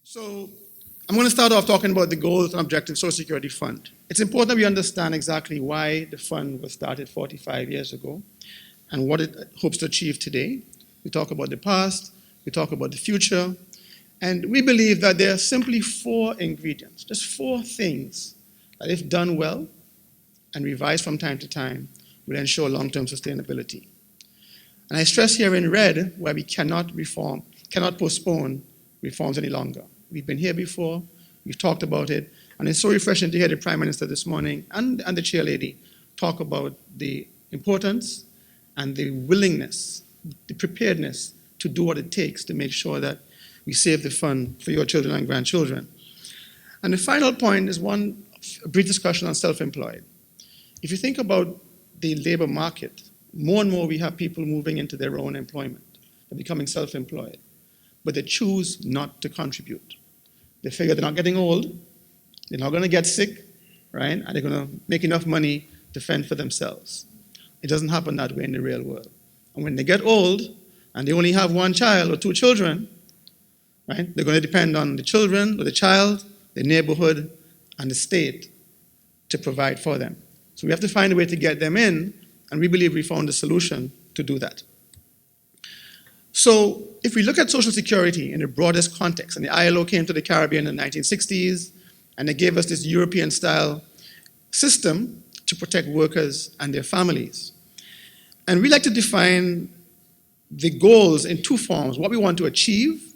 So I'm going to start off talking about the goals and objectives of Social Security Fund. It's important that we understand exactly why the fund was started 45 years ago and what it hopes to achieve today. We talk about the past, we talk about the future, and we believe that there are simply four ingredients, just four things that if done well and revised from time to time, will ensure long-term sustainability. And I stress here in red where we cannot postpone reforms any longer. We've been here before, we've talked about it, and it's so refreshing to hear the Prime Minister this morning and the Chair Lady talk about the importance and the willingness, the preparedness to do what it takes to make sure that we save the fund for your children and grandchildren. And the final point is a brief discussion on self-employed. If you think about the labor market, more and more we have people moving into their own employment. They're becoming self-employed, but they choose not to contribute. They figure they're not getting old, they're not going to get sick, right? And they're going to make enough money to fend for themselves. It doesn't happen that way in the real world. And when they get old and they only have one child or two children, right, they're going to depend on the children or the child, the neighborhood, and the state to provide for them. So we have to find a way to get them in, and we believe we found a solution to do that. So if we look at Social Security in the broadest context, and the ILO came to the Caribbean in the 1960s, and they gave us this European-style system to protect workers and their families. And we like to define the goals in two forms, what we want to achieve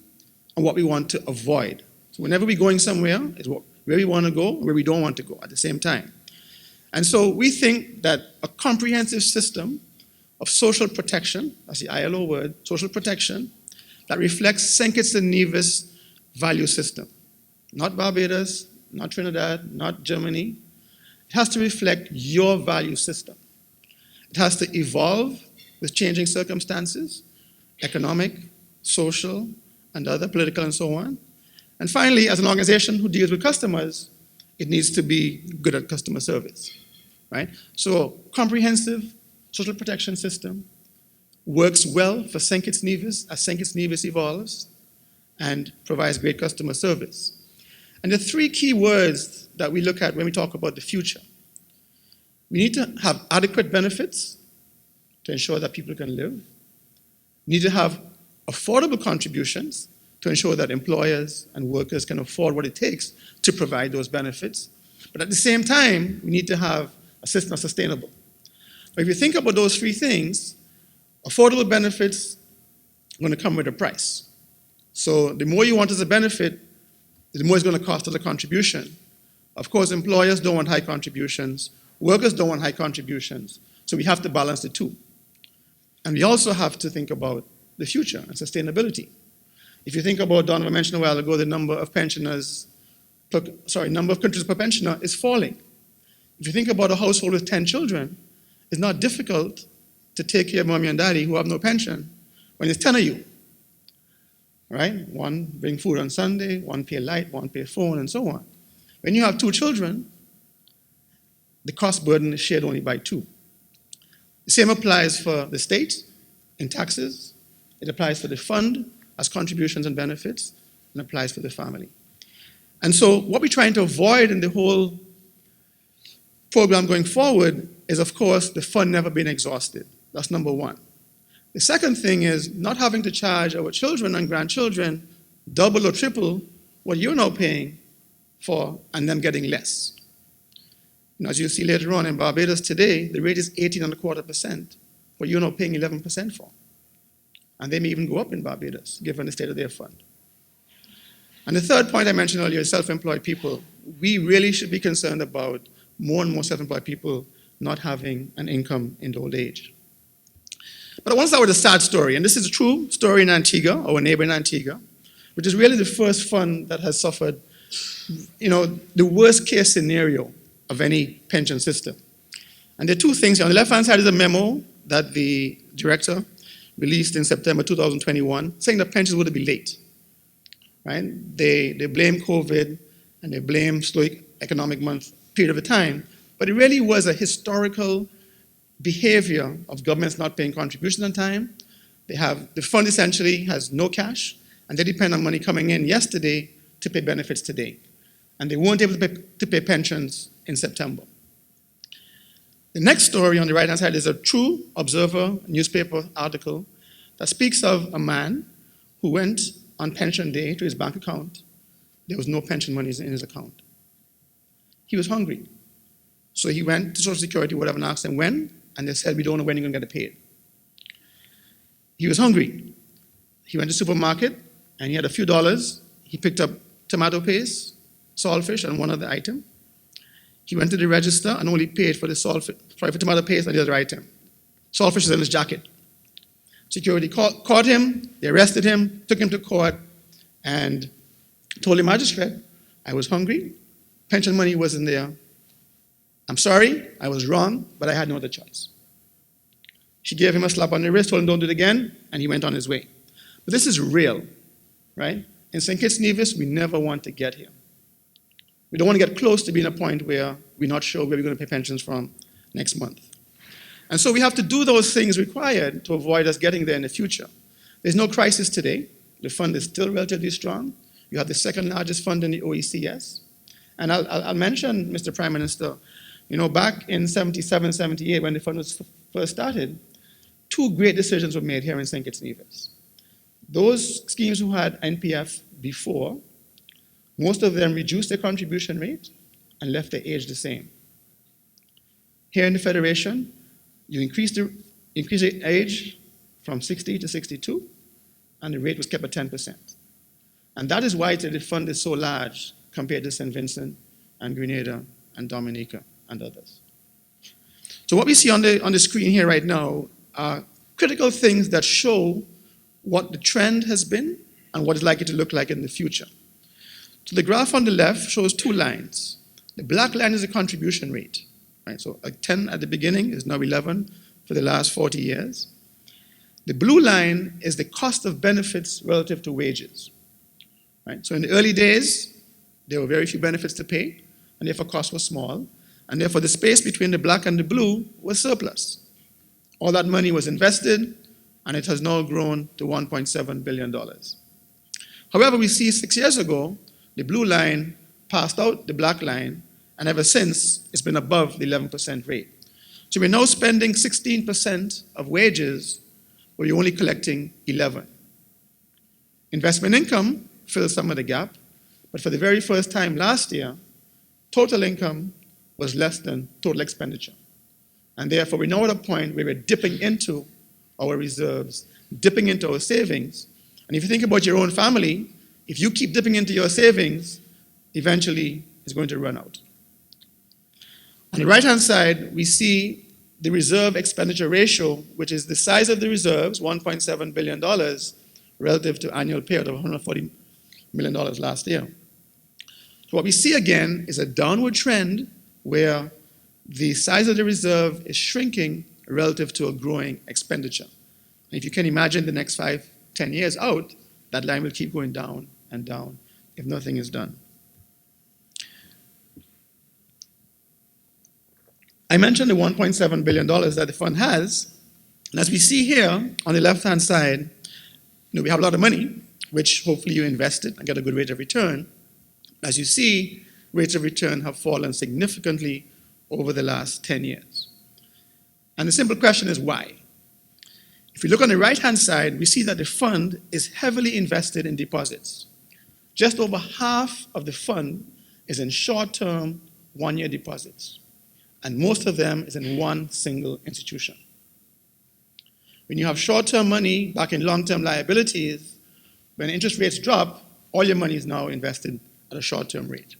and what we want to avoid. So whenever we're going somewhere, it's where we want to go and where we don't want to go at the same time. And so we think that a comprehensive system of social protection, that's the ILO word, social protection, that reflects St. Kitts and Nevis value system. Not Barbados, not Trinidad, not Germany. It has to reflect your value system. It has to evolve with changing circumstances, economic, social, and other, political, and so on. And finally, as an organization who deals with customers, it needs to be good at customer service, right? So comprehensive social protection system works well for St. Kitts Nevis as St. Kitts Nevis evolves and provides great customer service. And the three key words that we look at when we talk about the future. We need to have adequate benefits to ensure that people can live. We need to have affordable contributions to ensure that employers and workers can afford what it takes to provide those benefits. But at the same time, we need to have a system that's sustainable. But if you think about those three things, affordable benefits are going to come with a price. So the more you want as a benefit, the more it's going to cost as a contribution. Of course, employers don't want high contributions. Workers don't want high contributions. So we have to balance the two. And we also have to think about the future and sustainability. If you think about, Donovan mentioned a while ago, the number of countries per pensioner is falling. If you think about a household with 10 children, it's not difficult to take care of mommy and daddy who have no pension when there's 10 of you, right? One bring food on Sunday, one pay light, one pay phone, and so on. When you have two children, the cost burden is shared only by two. The same applies for the state in taxes. It applies for the fund as contributions and benefits, and applies for the family. And so what we're trying to avoid in the whole program going forward is, of course, the fund never being exhausted. That's number one. The second thing is not having to charge our children and grandchildren double or triple what you're now paying for and them getting less. And as you'll see later on in Barbados today, the rate is 18.25%, what you're now paying 11% for. And they may even go up in Barbados, given the state of their fund. And the third point I mentioned earlier is self-employed people. We really should be concerned about more and more self-employed people not having an income in old age. But I want to start with a sad story, and this is a true story in Antigua, our neighbor in Antigua, which is really the first fund that has suffered, the worst case scenario of any pension system. And there are two things. On the left-hand side is a memo that the director released in September 2021, saying that pensions would be late, right? They blame COVID and they blame slow economic period of time, but it really was a historical behavior of governments not paying contributions on time. The fund essentially has no cash, and they depend on money coming in yesterday to pay benefits today, and they weren't able to pay pensions in September. The next story on the right-hand side is a True Observer newspaper article that speaks of a man who went on pension day to his bank account. There was no pension money in his account. He was hungry. So he went to Social Security, whatever, and asked them when, and they said, we don't know when you're going to get it paid. He was hungry. He went to the supermarket, and he had a few dollars. He picked up tomato paste, saltfish, and one other item. He went to the register and only paid for the for tomato paste and the other item. Saltfish is in his jacket. Security caught him, they arrested him, took him to court, and told the magistrate, I was hungry, pension money wasn't there. I'm sorry, I was wrong, but I had no other choice. She gave him a slap on the wrist, told him don't do it again, and he went on his way. But this is real, right? In St. Kitts Nevis, we never want to get here. We don't want to get close to being a point where we're not sure where we're going to pay pensions from next month. And so we have to do those things required to avoid us getting there in the future. There's no crisis today. The fund is still relatively strong. You have the second largest fund in the OECS. And I'll mention, Mr. Prime Minister, back in 77, 78, when the fund was first started, two great decisions were made here in St. Kitts Nevis. Those schemes who had NPF before, most of them reduced their contribution rate and left their age the same. Here in the Federation, you increase the age from 60 to 62, and the rate was kept at 10%. And that is why the fund is so large compared to St. Vincent and Grenada and Dominica and others. So what we see on the screen here right now are critical things that show what the trend has been and what it's likely to look like in the future. So the graph on the left shows two lines. The black line is the contribution rate. Right? So 10 at the beginning is now 11 for the last 40 years. The blue line is the cost of benefits relative to wages. Right? So in the early days, there were very few benefits to pay, and therefore costs were small, and therefore the space between the black and the blue was surplus. All that money was invested, and it has now grown to $1.7 billion. However, we see 6 years ago, the blue line passed out the black line, and ever since, it's been above the 11% rate. So we're now spending 16% of wages, but we're only collecting 11. Investment income fills some of the gap, but for the very first time last year, total income was less than total expenditure. And therefore, we're now at a point where we're dipping into our reserves, dipping into our savings. And if you think about your own family, if you keep dipping into your savings, eventually it's going to run out. On the right-hand side, we see the reserve expenditure ratio, which is the size of the reserves, $1.7 billion, relative to annual payout of $140 million last year. So what we see again is a downward trend where the size of the reserve is shrinking relative to a growing expenditure. And if you can imagine the next 5, 10 years out, that line will keep going down and down if nothing is done. I mentioned the $1.7 billion that the fund has, and as we see here on the left-hand side, we have a lot of money, which hopefully you invested and get a good rate of return. As you see, rates of return have fallen significantly over the last 10 years. And the simple question is why? If we look on the right-hand side, we see that the fund is heavily invested in deposits. Just over half of the fund is in short-term, one-year deposits. And most of them is in one single institution. When you have short-term money back in long-term liabilities, when interest rates drop, all your money is now invested at a short-term rate.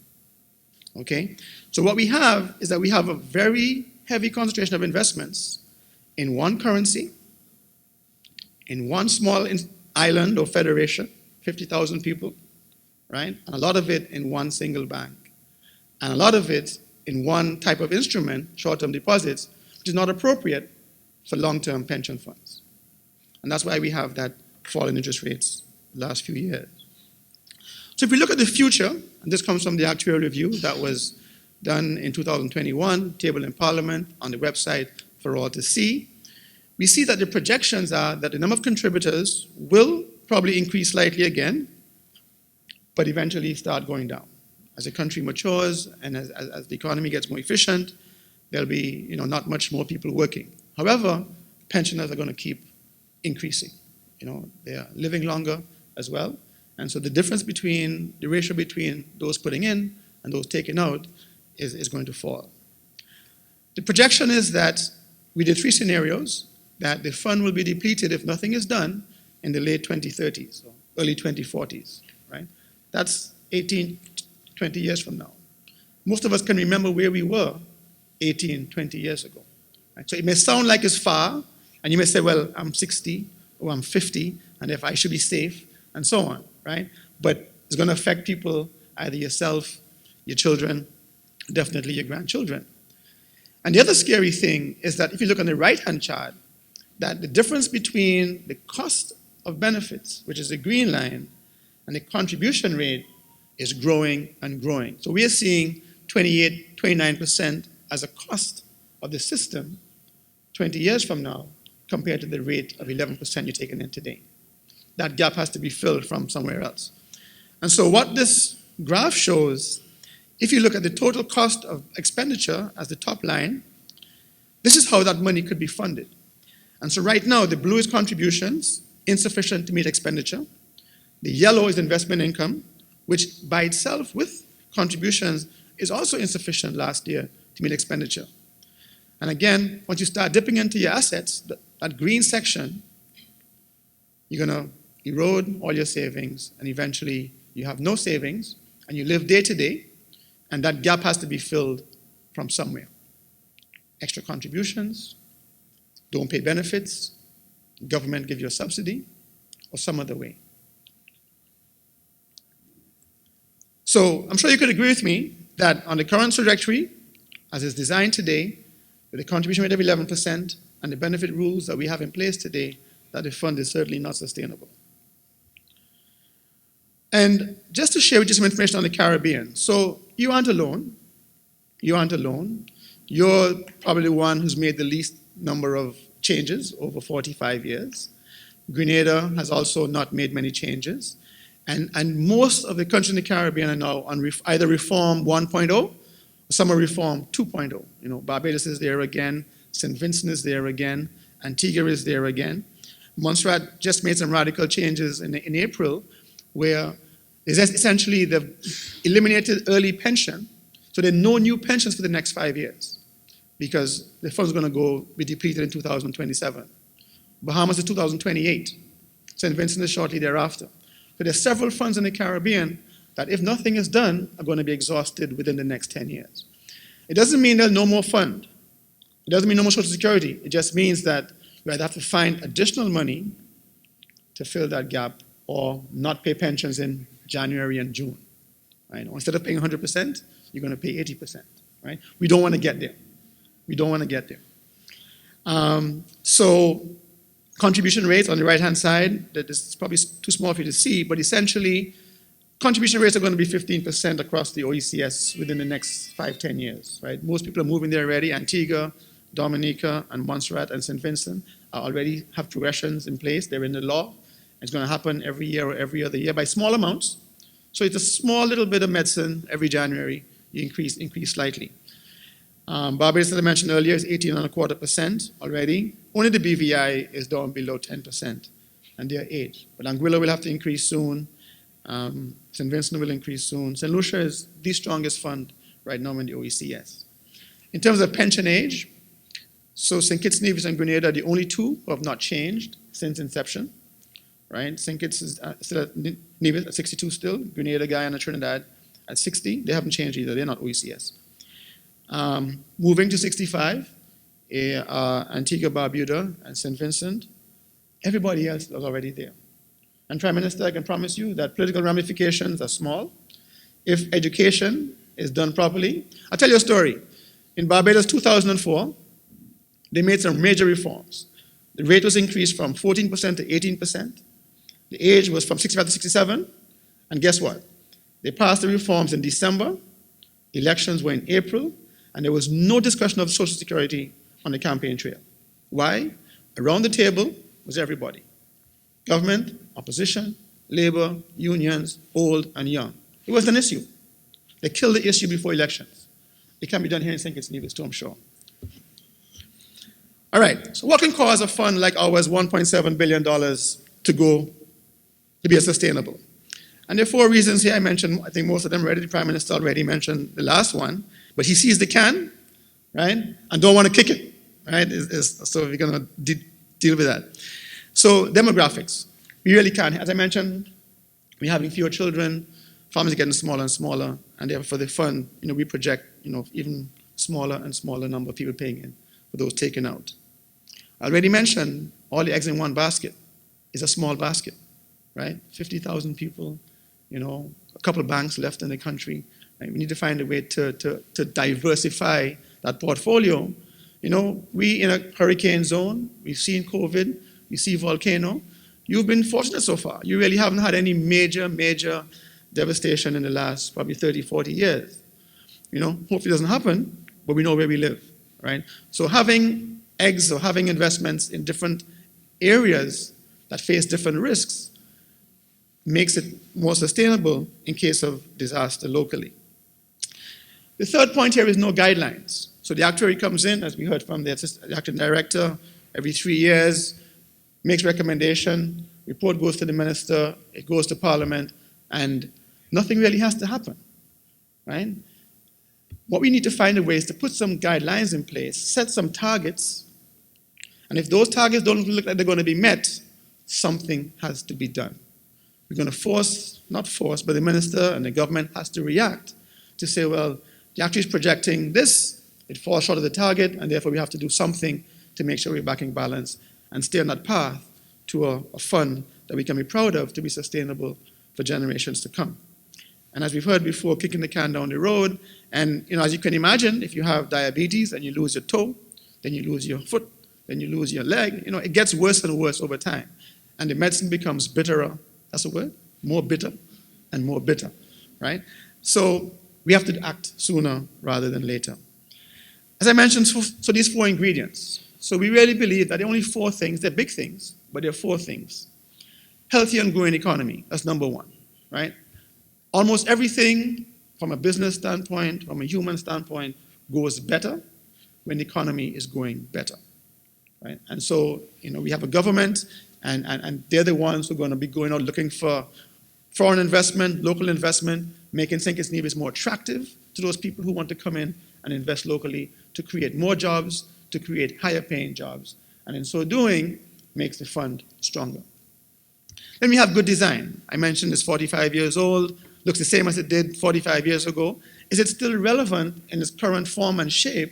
Okay? So what we have is that we have a very heavy concentration of investments in one currency, in one small island or federation, 50,000 people, right? And a lot of it in one single bank. And a lot of it in one type of instrument, short-term deposits, which is not appropriate for long-term pension funds. And that's why we have that fall in interest rates the last few years. So if we look at the future, and this comes from the actuarial review that was done in 2021, tabled in Parliament, on the website for all to see, we see that the projections are that the number of contributors will probably increase slightly again, but eventually start going down. As the country matures and as the economy gets more efficient, there'll be not much more people working. However, pensioners are going to keep increasing. They are living longer as well. And so the difference between, the ratio between those putting in and those taking out is going to fall. The projection is that we did 3 scenarios, that the fund will be depleted if nothing is done in the late 2030s or early 2040s, right? That's 18, 20 years from now. Most of us can remember where we were 18, 20 years ago. Right? So it may sound like it's far, and you may say, well, I'm 60 or I'm 50, and if I should be safe, and so on, right? But it's going to affect people, either yourself, your children, definitely your grandchildren. And the other scary thing is that if you look on the right-hand chart, that the difference between the cost of benefits, which is the green line, and the contribution rate is growing and growing. So we are seeing 28, 29% as a cost of the system 20 years from now compared to the rate of 11% you're taking in today. That gap has to be filled from somewhere else. And so what this graph shows, if you look at the total cost of expenditure as the top line, this is how that money could be funded. And so right now, the blue is contributions, insufficient to meet expenditure. The yellow is investment income, which by itself with contributions is also insufficient last year to meet expenditure. And again, once you start dipping into your assets, that green section, you're going to erode all your savings, and eventually you have no savings, and you live day to day, and that gap has to be filled from somewhere. Extra contributions, don't pay benefits, government give you a subsidy, or some other way. So I'm sure you could agree with me that on the current trajectory, as it's designed today, with a contribution rate of 11% and the benefit rules that we have in place today, that the fund is certainly not sustainable. And just to share with you some information on the Caribbean. So you aren't alone. You aren't alone. You're probably the one who's made the least number of changes over 45 years. Grenada has also not made many changes. And most of the countries in the Caribbean are now on either Reform 1.0 or some are Reform 2.0. Barbados is there again, St. Vincent is there again, Antigua is there again. Montserrat just made some radical changes in April where essentially they've eliminated early pension, so there are no new pensions for the next 5 years because the fund's going to be depleted in 2027. Bahamas is 2028. St. Vincent is shortly thereafter. So there are several funds in the Caribbean that, if nothing is done, are going to be exhausted within the next 10 years. It doesn't mean there's no more fund. It doesn't mean no more Social Security. It just means that you either have to find additional money to fill that gap or not pay pensions in January and June. Right? Instead of paying 100%, you're going to pay 80%. Right? We don't want to get there. We don't want to get there. So contribution rates on the right-hand side, that is probably too small for you to see, but essentially contribution rates are going to be 15% across the OECS within the next 5-10 years. Right? Most people are moving there already. Antigua, Dominica, and Montserrat and St. Vincent already have progressions in place. They're in the law. It's going to happen every year or every other year by small amounts. So it's a small little bit of medicine every January. You increase slightly. Barbados, as I mentioned earlier, is 18.25% already. Only the BVI is down below 10%, and they're 8%. But Anguilla will have to increase soon. St. Vincent will increase soon. St. Lucia is the strongest fund right now in the OECS. In terms of pension age, so St. Kitts, Nevis, and Grenada are the only two who have not changed since inception. Right? St. Kitts is still at Nevis at 62 still. Grenada, Guyana, Trinidad at 60. They haven't changed either. They're not OECS. Moving to 65, Antigua, Barbuda, and St. Vincent. Everybody else is already there. And Prime Minister, I can promise you that political ramifications are small. If education is done properly. I'll tell you a story. In Barbados 2004, they made some major reforms. The rate was increased from 14% to 18%. The age was from 65 to 67. And guess what? They passed the reforms in December. Elections were in April. And there was no discussion of Social Security on the campaign trail. Why? Around the table was everybody. Government, opposition, labor, unions, old and young. It wasn't an issue. They killed the issue before elections. It can be done here in St. Kitts Nevis too, I'm sure. All right, so what can cause a fund like ours, $1.7 billion, to go to be sustainable? And there are 4 reasons here I mentioned. I think most of them already. The Prime Minister already mentioned the last one. But he sees the can, right, and don't want to kick it, right? So we're going to deal with that. So demographics. We really can. As I mentioned, we're having fewer children. Families are getting smaller and smaller. And therefore, for the fund, we project, even smaller and smaller number of people paying in for those taken out. I already mentioned all the eggs in one basket is a small basket, right? 50,000 people, a couple of banks left in the country. Right? We need to find a way to diversify that portfolio. We in a hurricane zone, we've seen COVID, we see volcano. You've been fortunate so far. You really haven't had any major devastation in the last probably 30, 40 years. Hopefully it doesn't happen, but we know where we live, right? So having eggs or having investments in different areas that face different risks makes it more sustainable in case of disaster locally. The third point here is no guidelines. So the actuary comes in, as we heard from the acting director, every 3 years, makes recommendation, report goes to the minister, it goes to parliament, and nothing really has to happen, right? What we need to find a way is to put some guidelines in place, set some targets, and if those targets don't look like they're going to be met, something has to be done. We're going to not force, but the minister and the government has to react to say, well, the actuary is projecting this, it falls short of the target, and therefore we have to do something to make sure we're back in balance and stay on that path to a fund that we can be proud of to be sustainable for generations to come. And as we've heard before, kicking the can down the road, and as you can imagine, if you have diabetes and you lose your toe, then you lose your foot, then you lose your leg, it gets worse and worse over time. And the medicine becomes bitterer, that's a word, more bitter and more bitter, right? So we have to act sooner rather than later. As I mentioned, so these 4 ingredients. So we really believe that there are only 4 things, they're big things, but there are 4 things. Healthy and growing economy, that's number 1, right? Almost everything from a business standpoint, from a human standpoint, goes better when the economy is going better, right? And so, we have a government, and they're the ones who are going to be going out looking for foreign investment, local investment, making St. Kitts Nevis more attractive to those people who want to come in and invest locally to create more jobs, to create higher paying jobs, and in so doing, makes the fund stronger. Then we have good design. I mentioned it's 45 years old, looks the same as it did 45 years ago. Is it still relevant in its current form and shape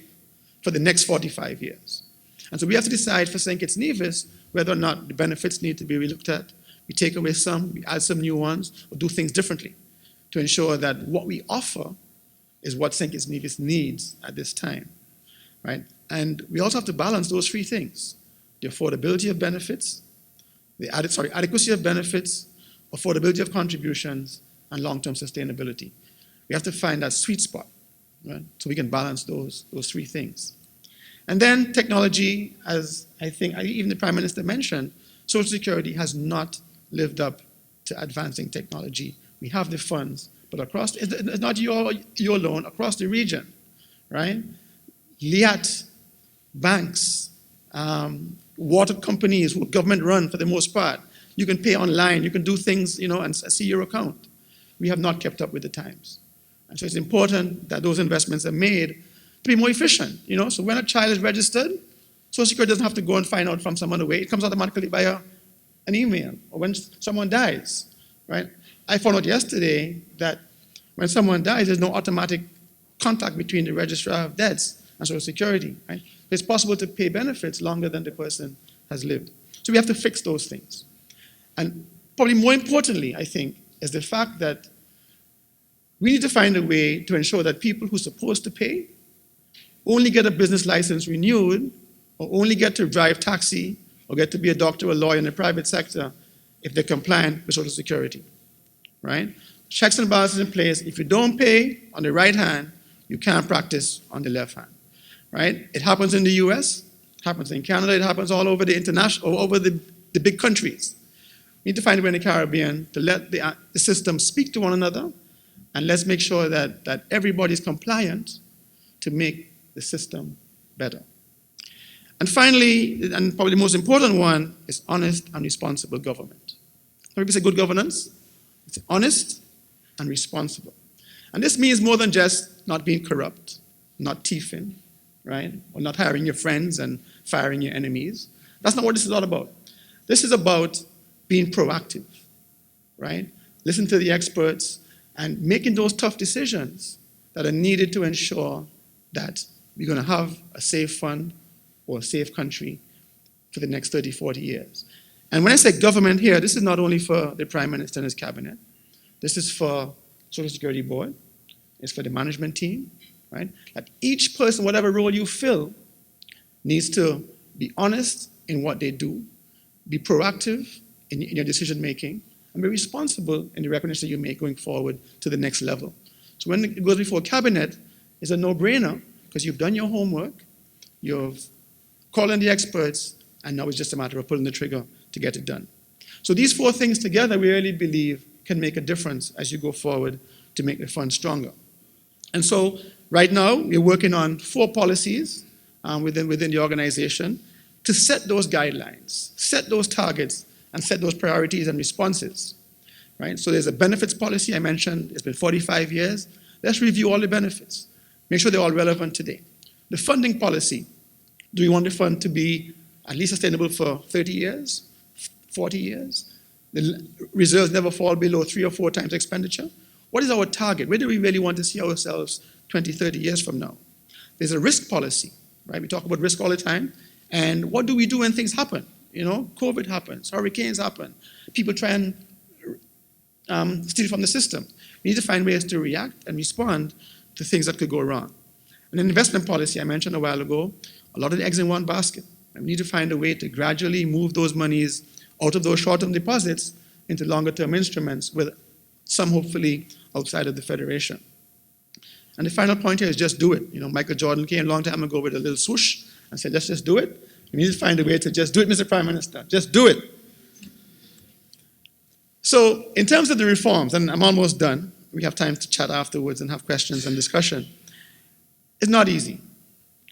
for the next 45 years? And so we have to decide for St. Kitts Nevis whether or not the benefits need to be relooked at. We take away some, we add some new ones, or do things differently to ensure that what we offer is what St. Kitts Nevis needs at this time, right? And we also have to balance those 3 things: the affordability of benefits, the adequacy of benefits, affordability of contributions, and long-term sustainability. We have to find that sweet spot, right? So we can balance those 3 things. And then technology, as I think even the Prime Minister mentioned, Social Security has not lived up to advancing technology. We have the funds, but it's not your loan, across the region, right? LIAT, banks, water companies, who government run for the most part, you can pay online, you can do things, and see your account. We have not kept up with the times. And so it's important that those investments are made to be more efficient, So when a child is registered, Social Security doesn't have to go and find out from some other way. It comes automatically via an email, or when someone dies, right? I found out yesterday that when someone dies, there's no automatic contact between the registrar of deaths and Social Security, right? It's possible to pay benefits longer than the person has lived. So we have to fix those things. And probably more importantly, I think, is the fact that we need to find a way to ensure that people who are supposed to pay only get a business license renewed, or only get to drive taxi, or get to be a doctor or a lawyer in the private sector if they're compliant with Social Security, right? Checks and balances in place. If you don't pay on the right hand, you can't practice on the left hand, right? It happens in the US, it happens in Canada, it happens all over the international, all over the big countries. We need to find a way in the Caribbean to let the system speak to one another, and let's make sure that everybody's compliant to make the system better. And finally, and probably the most important one, is honest and responsible government. When people say good governance, it's honest and responsible. And this means more than just not being corrupt, not thieving, right? Or not hiring your friends and firing your enemies. That's not what this is all about. This is about being proactive, right? Listen to the experts and making those tough decisions that are needed to ensure that we're going to have a safe fund or a safe country for the next 30, 40 years. And when I say government here, this is not only for the Prime Minister and his cabinet. This is for Social Security Board. It's for the management team, right? That each person, whatever role you fill, needs to be honest in what they do, be proactive in your decision making, and be responsible in the recognition you make going forward to the next level. So when it goes before cabinet, it's a no-brainer because you've done your homework, you've called in the experts, and now it's just a matter of pulling the trigger to get it done. So these four things together, we really believe, can make a difference as you go forward to make the fund stronger. And so right now, we're working on 4 policies within the organization to set those guidelines, set those targets, and set those priorities and responses, right? So there's a benefits policy I mentioned. It's been 45 years. Let's review all the benefits. Make sure they're all relevant today. The funding policy. Do we want the fund to be at least sustainable for 30 years, 40 years? The reserves never fall below 3 or 4 times expenditure. What is our target? Where do we really want to see ourselves 20, 30 years from now? There's a risk policy, right? We talk about risk all the time. And what do we do when things happen? You know, COVID happens, hurricanes happen. People try and steal from the system. We need to find ways to react and respond to things that could go wrong. And an investment policy I mentioned a while ago, a lot of the eggs in one basket. And we need to find a way to gradually move those monies out of those short-term deposits into longer-term instruments, with some hopefully outside of the Federation. And the final point here is just do it. You know, Michael Jordan came a long time ago with a little swoosh and said, let's just do it. We need to find a way to just do it, Mr. Prime Minister. Just do it. So in terms of the reforms, and I'm almost done, we have time to chat afterwards and have questions and discussion. It's not easy,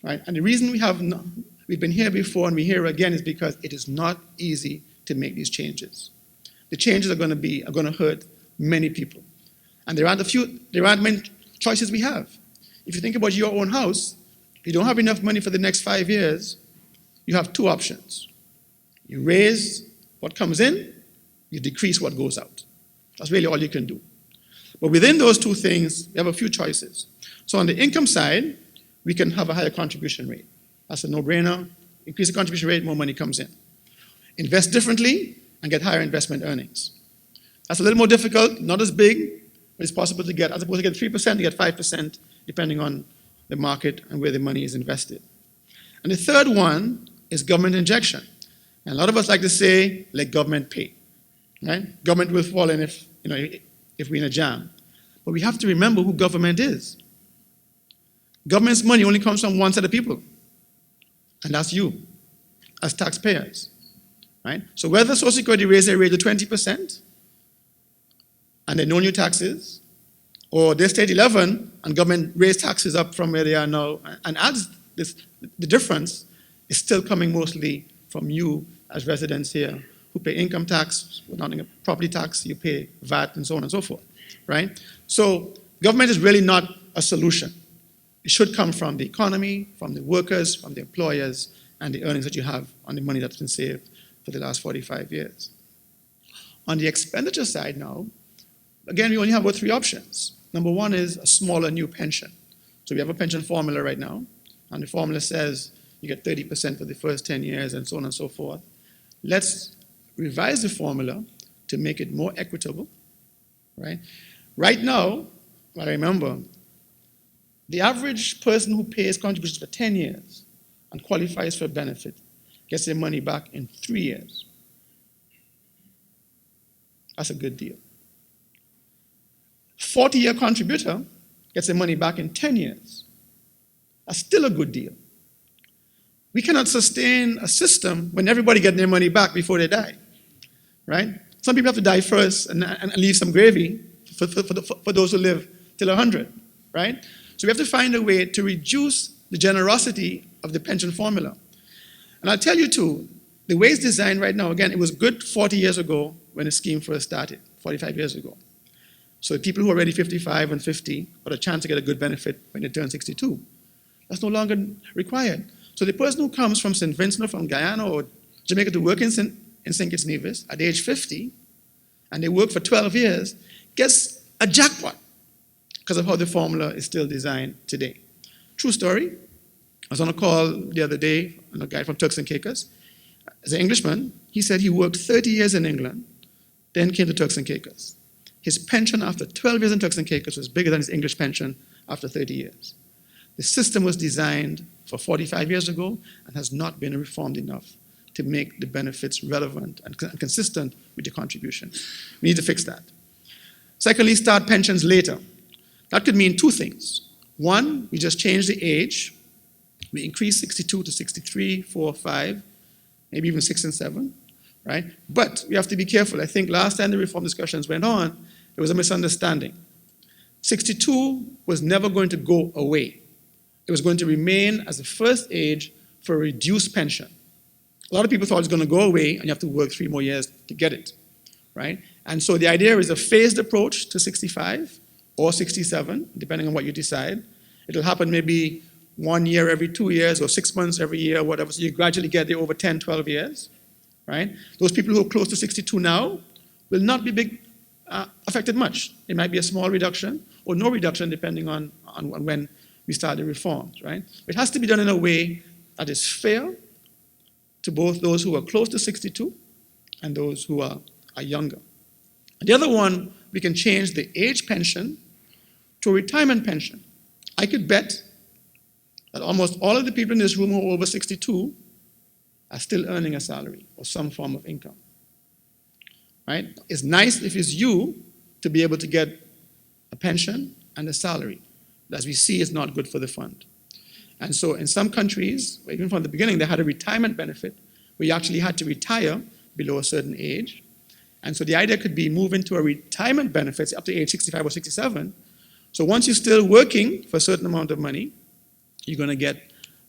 right? And the reason we've been here before and we're here again is because it is not easy to make these changes. The changes are going to hurt many people. And there aren't many choices we have. If you think about your own house, if you don't have enough money for the next 5 years, you have 2 options. You raise what comes in, you decrease what goes out. That's really all you can do. But within those 2 things, we have a few choices. So on the income side, we can have a higher contribution rate. That's a no-brainer. Increase the contribution rate, more money comes in. Invest differently and get higher investment earnings. That's a little more difficult, not as big, but it's possible to get, as opposed to get 3%, you get 5%, depending on the market and where the money is invested. And the third one is government injection. And a lot of us like to say, let government pay, right? Government will fall in if we're in a jam. But we have to remember who government is. Government's money only comes from one set of people, and that's you, as taxpayers, right? So whether Social Security raise their rate to 20%, and there are no new taxes, or they stay at 11 and government raise taxes up from where they are now and adds this, the difference is still coming mostly from you as residents here who pay income tax, not property tax, you pay VAT and so on and so forth, right? So government is really not a solution. It should come from the economy, from the workers, from the employers, and the earnings that you have on the money that's been saved for the last 45 years. On the expenditure side now, again, we only have about 3 options. Number 1 is a smaller new pension. So we have a pension formula right now, and the formula says you get 30% for the first 10 years and so on and so forth. Let's revise the formula to make it more equitable, right? Right now, what I remember, the average person who pays contributions for 10 years and qualifies for a benefit gets their money back in 3 years. That's a good deal. 40-year contributor gets their money back in 10 years. That's still a good deal. We cannot sustain a system when everybody gets their money back before they die, right? Some people have to die first and leave some gravy for those who live till 100, right? So we have to find a way to reduce the generosity of the pension formula. And I'll tell you too, the way it's designed right now, again, it was good 40 years ago when the scheme first started, 45 years ago. So the people who are already 55 and 50 got a chance to get a good benefit when they turn 62. That's no longer required. So the person who comes from St. Vincent or from Guyana or Jamaica to work in St. Kitts Nevis at age 50, and they work for 12 years, gets a jackpot because of how the formula is still designed today. True story. I was on a call the other day with a guy from Turks and Caicos. As an Englishman, he said he worked 30 years in England, then came to Turks and Caicos. His pension after 12 years in Turks and Caicos was bigger than his English pension after 30 years. The system was designed for 45 years ago and has not been reformed enough to make the benefits relevant and consistent with the contribution. We need to fix that. Secondly, start pensions later. That could mean two things. One, we just change the age. We increase 62 to 63, 4, 5, maybe even 6 and 7, right? But we have to be careful. I think last time the reform discussions went on, there was a misunderstanding. 62 was never going to go away. It was going to remain as the first age for a reduced pension. A lot of people thought it was going to go away and you have to work 3 more years to get it, right? And so the idea is a phased approach to 65 or 67, depending on what you decide. It'll happen maybe 1 year every 2 years or 6 months every year, whatever. So you gradually get there over 10, 12 years, right? Those people who are close to 62 now will not be affected much. It might be a small reduction or no reduction depending on when we start the reforms, right? It has to be done in a way that is fair to both those who are close to 62 and those who are younger. And the other one, we can change the age pension to a retirement pension. I could bet that almost all of the people in this room who are over 62 are still earning a salary or some form of income, right? It's nice if it's you to be able to get a pension and a salary. But as we see, it's not good for the fund. And so in some countries, even from the beginning, they had a retirement benefit where you actually had to retire below a certain age. And so the idea could be move into a retirement benefit up to age 65 or 67. So once you're still working for a certain amount of money, you're going to get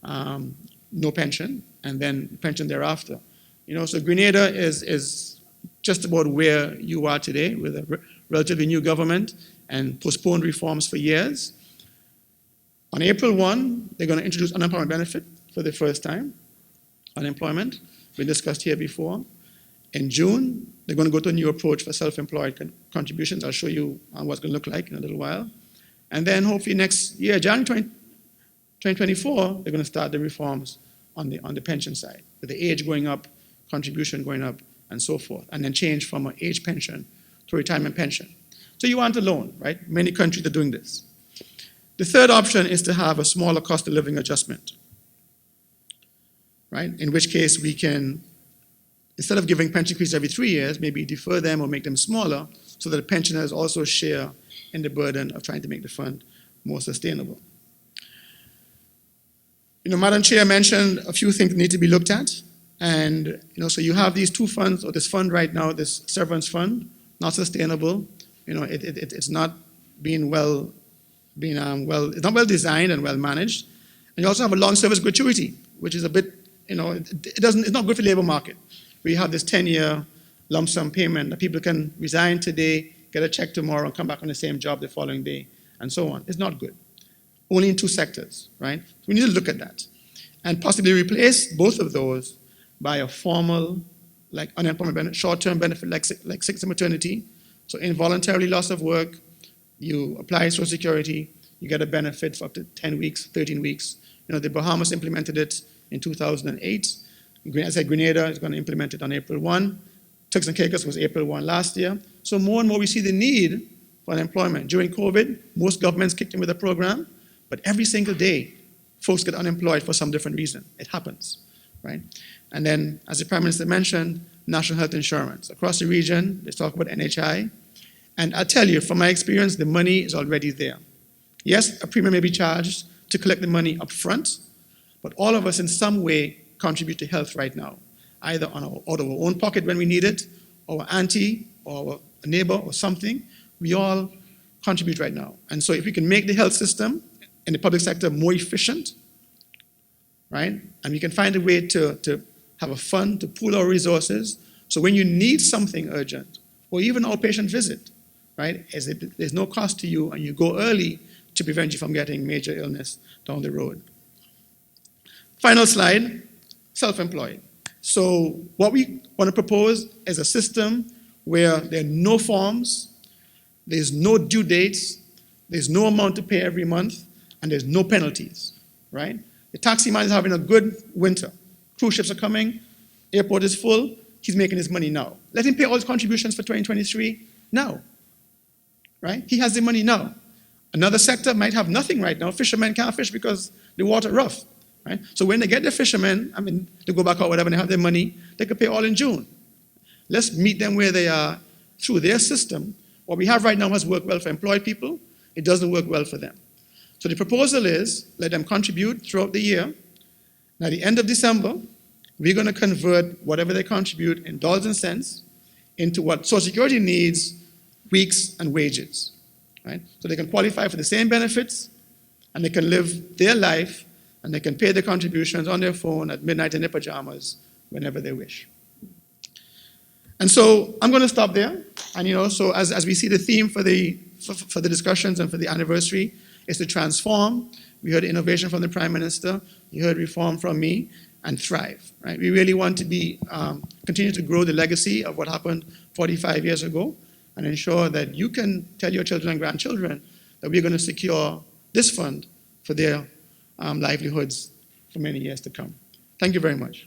no pension and then pension thereafter. You know, so Grenada is just about where you are today with a relatively new government and postponed reforms for years. On April 1, they're going to introduce unemployment benefit for the first time. Unemployment, been discussed here before. In June, they're going to go to a new approach for self-employed contributions. I'll show you what it's going to look like in a little while. And then hopefully next year, January 2024, they're going to start the reforms on the pension side, with the age going up, contribution going up, and so forth, and then change from an age pension to a retirement pension. So you aren't alone, right? Many countries are doing this. The third option is to have a smaller cost of living adjustment, right? In which case we can, instead of giving pension increases every 3 years, maybe defer them or make them smaller so that the pensioners also share in the burden of trying to make the fund more sustainable. You know, Madam Chair mentioned a few things that need to be looked at. And, you know, so you have these two funds, or this fund right now, this severance fund, not sustainable. You know, it's not being it's not well designed and well managed. And you also have a long service gratuity, which is a bit, you know, it's not good for the labor market. We have this 10-year lump sum payment that people can resign today, get a check tomorrow, and come back on the same job the following day, and so on. It's not good. Only in 2 sectors, right? So we need to look at that and possibly replace both of those by a formal, like unemployment benefit, short-term benefit, like sickness and maternity. So involuntarily loss of work, you apply Social Security, you get a benefit for up to 10 weeks, 13 weeks. You know, the Bahamas implemented it in 2008. As I said, Grenada is going to implement it on April 1. Turks and Caicos was April 1 last year. So more and more we see the need for unemployment. During COVID, most governments kicked in with a program, but every single day, folks get unemployed for some different reason. It happens, right? And then, as the Prime Minister mentioned, national health insurance. Across the region, they talk about NHI. And I'll tell you, from my experience, the money is already there. Yes, a premium may be charged to collect the money up front, but all of us in some way contribute to health right now, either out of our own pocket when we need it, our auntie, or our neighbor, or something. We all contribute right now. And so if we can make the health system in the public sector more efficient, right? And we can find a way to have a fund to pool our resources. So when you need something urgent, or even outpatient visit, right? There's no cost to you, and you go early to prevent you from getting major illness down the road. Final slide, self-employed. So what we want to propose is a system where there are no forms, there's no due dates, there's no amount to pay every month, and there's no penalties, right? The taxi man is having a good winter. Cruise ships are coming, airport is full, he's making his money now. Let him pay all his contributions for 2023 now, right? He has the money now. Another sector might have nothing right now. Fishermen can't fish because the water rough, right? So when they get the fishermen, they go back out, whatever, and they have their money, they could pay all in June. Let's meet them where they are through their system. What we have right now has worked well for employed people. It doesn't work well for them. So the proposal is, let them contribute throughout the year. And at the end of December, we're going to convert whatever they contribute in dollars and cents into what Social Security needs, weeks and wages, right? So they can qualify for the same benefits, and they can live their life, and they can pay their contributions on their phone at midnight in their pajamas whenever they wish. And so I'm going to stop there. And so as we see the theme for the discussions and for the anniversary is to transform. We heard innovation from the Prime Minister. You heard reform from me, and thrive. Right? We really want to continue to grow the legacy of what happened 45 years ago, and ensure that you can tell your children and grandchildren that we're going to secure this fund for their livelihoods for many years to come. Thank you very much.